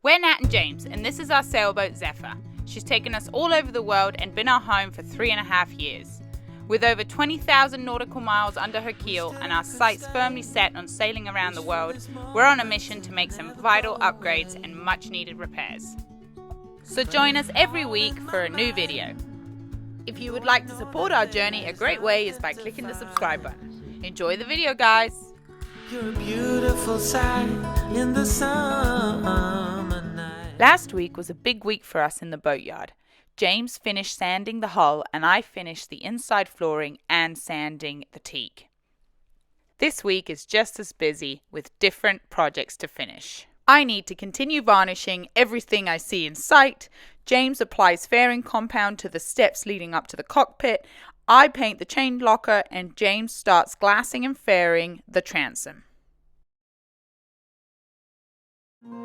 We're Nat and James, and this is our sailboat Zephyr. She's taken us all over the world and been our home for 3.5 years. With over 20,000 nautical miles under her keel and our sights firmly set on sailing around the world, we're on a mission to make some vital upgrades and much needed repairs. So join us every week for a new video. If you would like to support our journey, a great way is by clicking the subscribe button. Enjoy the video, guys. You're a beautiful sight in the summer night. Last week was a big week for us in the boatyard. James finished sanding the hull and I finished the inside flooring and sanding the teak. This week is just as busy with different projects to finish. I need to continue varnishing everything I see in sight. James applies fairing compound to the steps leading up to the cockpit. I paint the chain locker and James starts glassing and fairing the transom.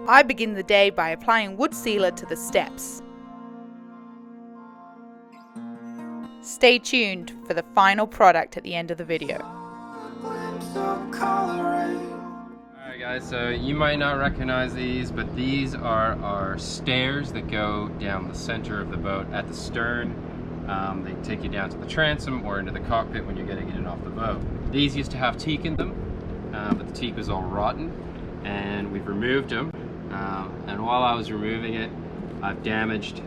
I begin the day by applying wood sealer to the steps. Stay tuned for the final product at the end of the video. Alright guys, so you might not recognize these, but these are our stairs that go down the center of the boat at the stern. They take you down to the transom or into the cockpit when you're getting in and off the boat. These used to have teak in them, but the teak was all rotten, and we've removed them. And while I was removing it, I've damaged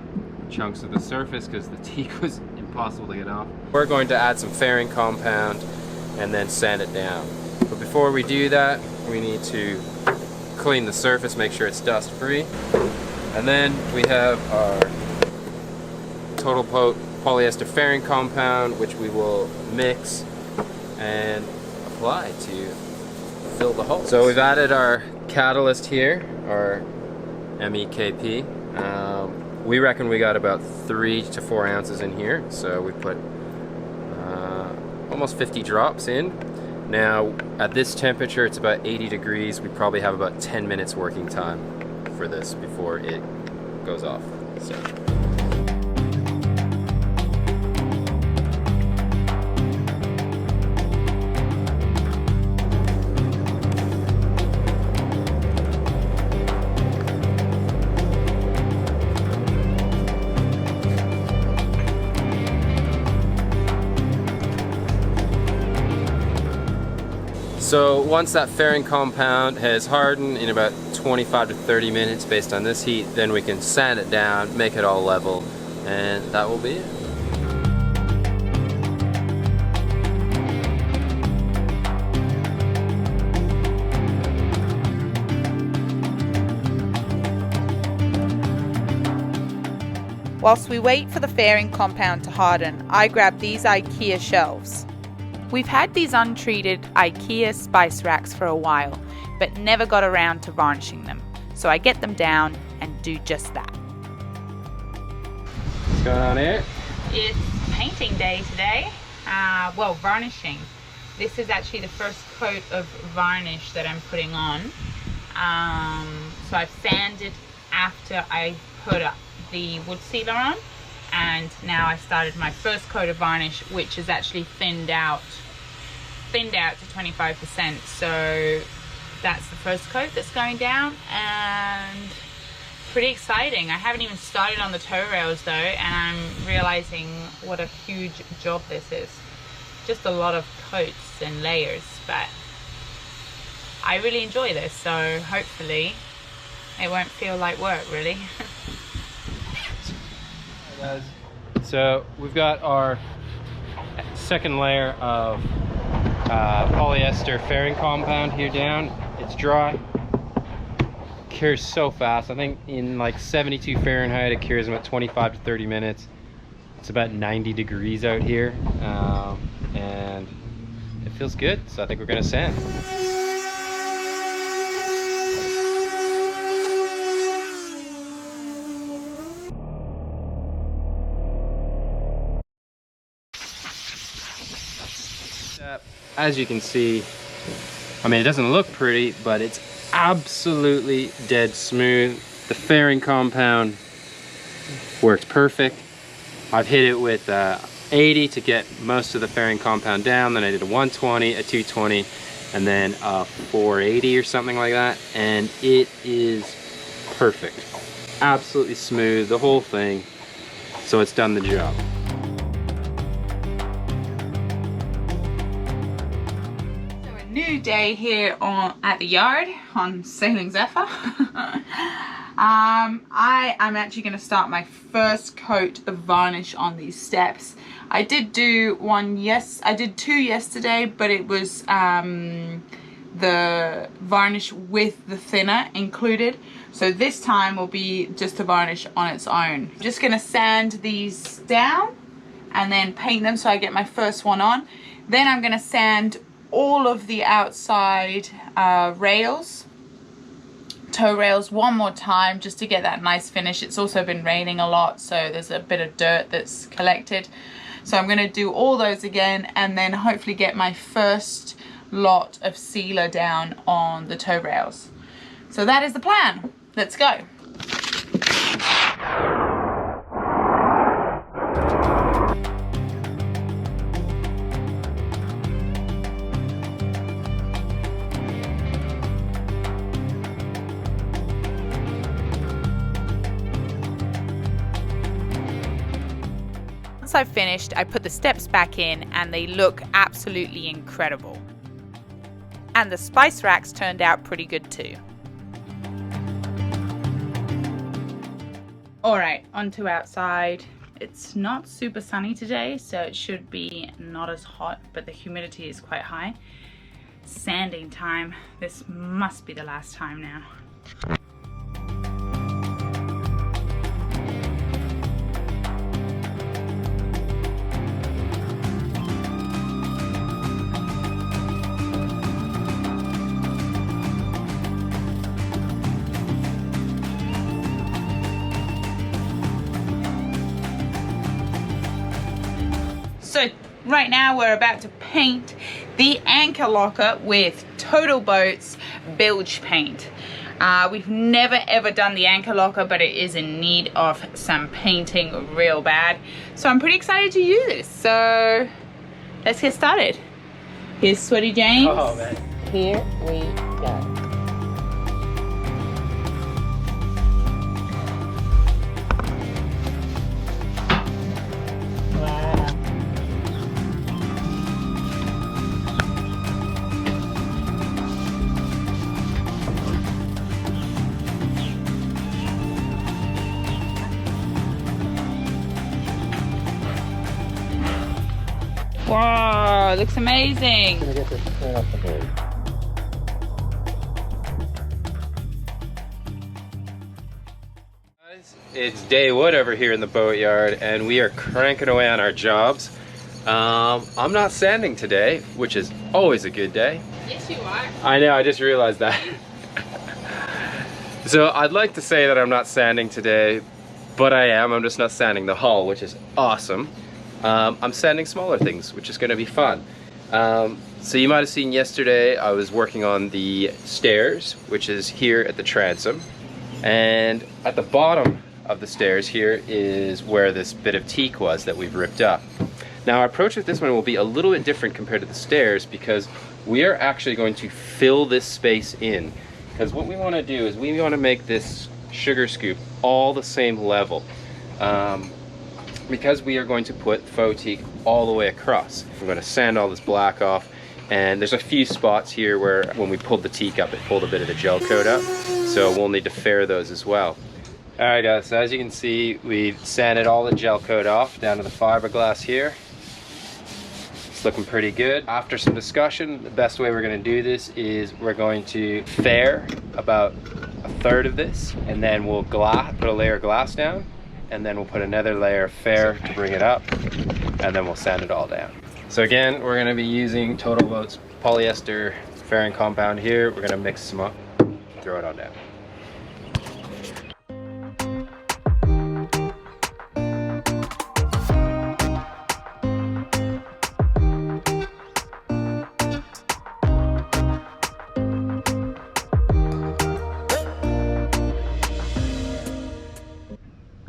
chunks of the surface because the teak was impossible to get off. We're going to add some fairing compound and then sand it down. But before we do that, we need to clean the surface, make sure it's dust free. And then we have our total polyester fairing compound, which we will mix and apply to fill the hull. So we've added our catalyst here, our MEKP. We reckon we got about 3 to 4 ounces in here, so we put almost 50 drops in. Now at this temperature, it's about 80 degrees. We probably have about 10 minutes working time for this before it goes off. So once that fairing compound has hardened in about 25 to 30 minutes based on this heat, then we can sand it down, make it all level, and that will be it. Whilst we wait for the fairing compound to harden, I grab these IKEA shelves. We've had these untreated IKEA spice racks for a while, but never got around to varnishing them. So I get them down and do just that. What's going on here? It's painting day today. Well, varnishing. This is actually the first coat of varnish that I'm putting on. So I've sanded after I put the wood sealer on. And now I started my first coat of varnish, which is actually thinned out to 25%. So that's the first coat that's going down, and pretty exciting. I haven't even started on the toe rails though, and I'm realizing what a huge job this is. Just a lot of coats and layers, but I really enjoy this, so hopefully it won't feel like work really. Guys, so we've got our second layer of polyester fairing compound here down. It's dry, cures so fast. I think in like 72 Fahrenheit it cures in about 25 to 30 minutes. It's about 90 degrees out here, and it feels good, so I think we're gonna sand. As you can see, I mean, it doesn't look pretty, but it's absolutely dead smooth. The fairing compound works perfect. I've hit it with 80 to get most of the fairing compound down, then I did a 120, a 220, and then a 480 or something like that, and it is perfect. Absolutely smooth, the whole thing. So it's done the job. So a new day here at the yard on Sailing Zephyr. I am actually going to start my first coat of varnish on these steps. I did do I did two yesterday, but it was the varnish with the thinner included. So this time will be just the varnish on its own. I'm just going to sand these down and then paint them so I get my first one on. Then I'm going to sand all of the outside rails, toe rails, one more time just to get that nice finish. It's also been raining a lot, so there's a bit of dirt that's collected. So I'm going to do all those again and then hopefully get my first lot of sealer down on the toe rails. So that is the plan. Let's go. Once I've finished, I put the steps back in and they look absolutely incredible. And the spice racks turned out pretty good too. Alright, onto outside. It's not super sunny today, so it should be not as hot, but the humidity is quite high. Sanding time. This must be the last time now. So right now we're about to paint the anchor locker with Total Boats bilge paint. We've never ever done the anchor locker, but it is in need of some painting real bad. So I'm pretty excited to use this. So let's get started. Here's Sweaty James. Oh man. Here we go. Wow, looks amazing. It's day wood over here in the boatyard and we are cranking away on our jobs. I'm not sanding today, which is always a good day. Yes, you are. I know, I just realized that. So I'd like to say that I'm not sanding today, but I am. I'm just not sanding the hull, which is awesome. I'm sanding smaller things, which is going to be fun. So you might have seen yesterday I was working on the stairs, which is here at the transom. And at the bottom of the stairs here is where this bit of teak was that we've ripped up. Now our approach with this one will be a little bit different compared to the stairs because we are actually going to fill this space in. Because what we want to do is we want to make this sugar scoop all the same level. Because we are going to put faux teak all the way across. We're going to sand all this black off, and there's a few spots here where when we pulled the teak up, it pulled a bit of the gel coat up, so we'll need to fair those as well. Alright guys, so as you can see, we've sanded all the gel coat off down to the fiberglass here. It's looking pretty good. After some discussion, the best way we're going to do this is we're going to fair about a third of this, and then we'll put a layer of glass down, and then we'll put another layer of fair to bring it up, and then we'll sand it all down. So again, we're going to be using Total Boats polyester fairing compound here. We're going to mix some up, throw it all down.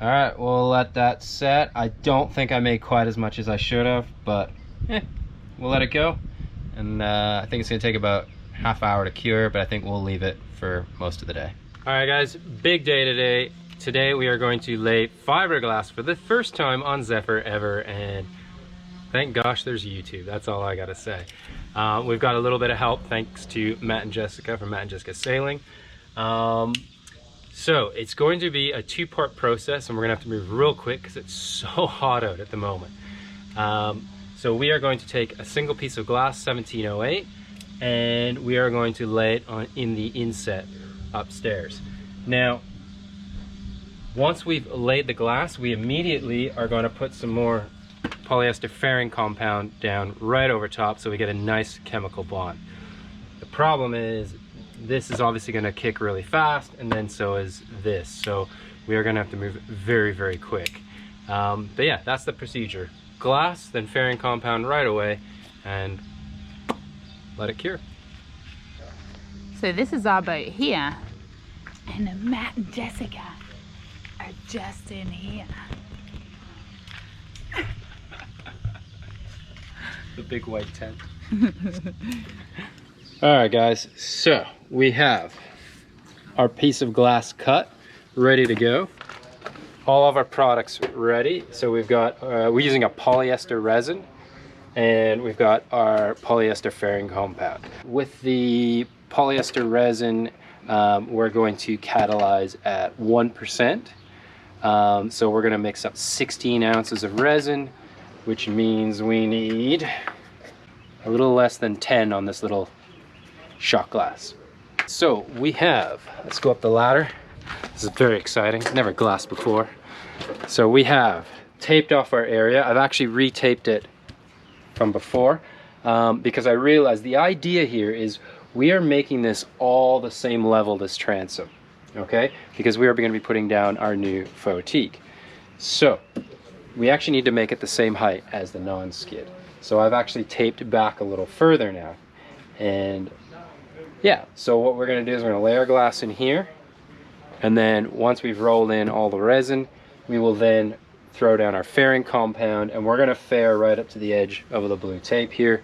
Alright, we'll let that set. I don't think I made quite as much as I should have, but we'll let it go. And I think it's going to take about half hour to cure, but I think we'll leave it for most of the day. All right, guys, big day today. Today we are going to lay fiberglass for the first time on Zephyr ever, and thank gosh there's YouTube. That's all I gotta say. We've got a little bit of help thanks to Matt and Jessica from Matt and Jessica Sailing. So it's going to be a two-part process, and we're gonna have to move real quick because it's so hot out at the moment. So we are going to take a single piece of glass, 1708, and we are going to lay it in the inset upstairs. Now, once we've laid the glass, we immediately are going to put some more polyester fairing compound down right over top so we get a nice chemical bond. The problem is this is obviously going to kick really fast, and then so is this. So we are going to have to move very, very quick. But yeah, that's the procedure. Glass, then fairing compound right away, and let it cure. So this is our boat here, and Matt and Jessica are just in here. The big white tent. All right, guys, so we have our piece of glass cut, ready to go. All of our products ready. So we've got, we're using a polyester resin, and we've got our polyester fairing compound. With the polyester resin, we're going to catalyze at 1%. So we're gonna mix up 16 ounces of resin, which means we need a little less than 10 on this little shot glass. So we have, let's go up the ladder. This is very exciting, never glassed before. So we have taped off our area. I've actually retaped it from before because I realized the idea here is we are making this all the same level as Transom, okay? Because we are going to be putting down our new faux teak. So we actually need to make it the same height as the non-skid. So I've actually taped back a little further now. And yeah, so what we're going to do is we're going to lay our glass in here. And then once we've rolled in all the resin, we will then throw down our fairing compound, and we're going to fair right up to the edge of the blue tape here,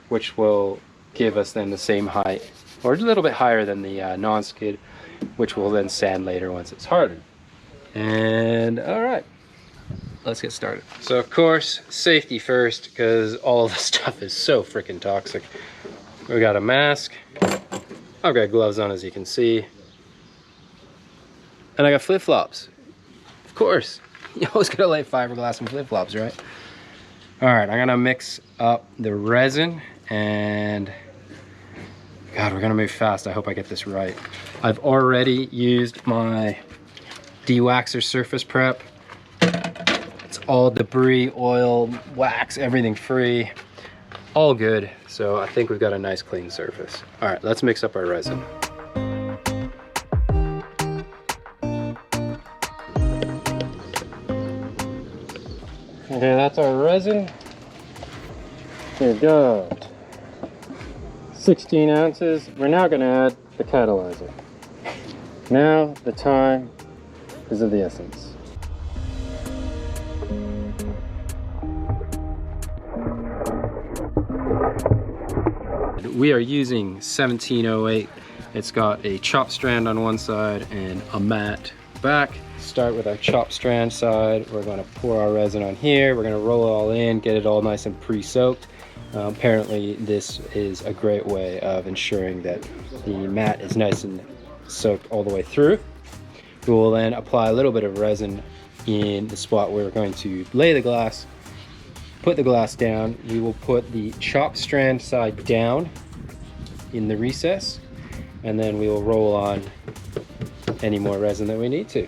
which will give us then the same height, or a little bit higher than the non-skid, which we'll then sand later once it's hardened. And all right, let's get started. So of course, safety first, because all of this stuff is so freaking toxic. We got a mask. I've got gloves on, as you can see. And I got flip-flops. Of course, you always gotta lay fiberglass and flip-flops, right? All right, I'm gonna mix up the resin, and God, we're gonna move fast. I hope I get this right. I've already used my de-waxer surface prep. It's all debris, oil, wax, everything free. All good, so I think we've got a nice clean surface. All right, let's mix up our resin. Okay, that's our resin. We've got 16 ounces. We're now going to add the catalyzer. Now the time is of the essence. We are using 1708. It's got a chop strand on one side and a mat back. Start with our chop strand side. We're going to pour our resin on here. We're going to roll it all in, get it all nice and pre-soaked. Apparently this is a great way of ensuring that the mat is nice and soaked all the way through. We will then apply a little bit of resin in the spot where we're going to lay the glass. Put the glass down. We will put the chop strand side down in the recess, and then we will roll on any more resin that we need to.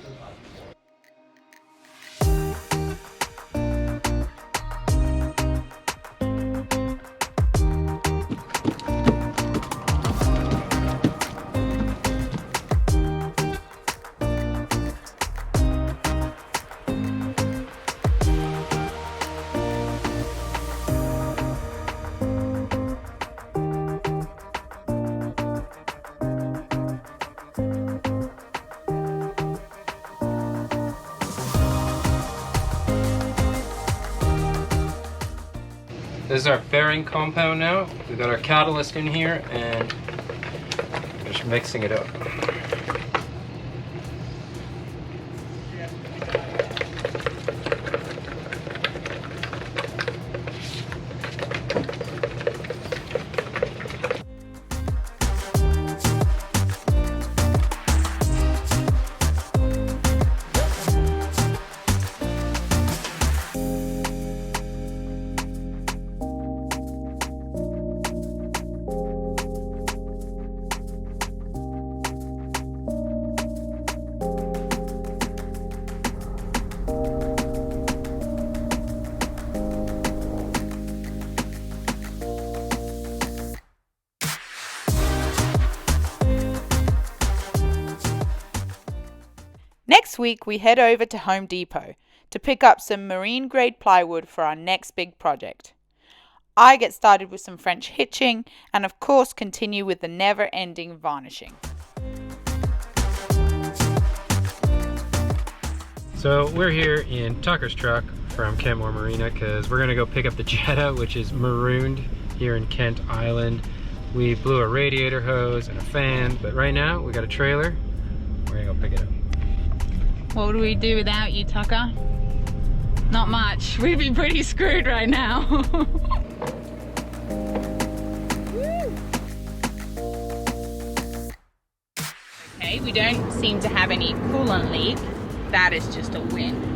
This is our fairing compound now. We've got our catalyst in here and just mixing it up. next week we head over to Home Depot to pick up some marine grade plywood for our next big project. I get started with some French hitching and of course continue with the never-ending varnishing. So we're here in Tucker's truck from Kentmore Marina because we're gonna go pick up the Jetta, which is marooned here in Kent Island. We blew a radiator hose and a fan, but right now we got a trailer. We're gonna go pick it up. What would we do without you, Tucker? Not much. We'd be pretty screwed right now. Okay, we don't seem to have any coolant leak. That is just a win.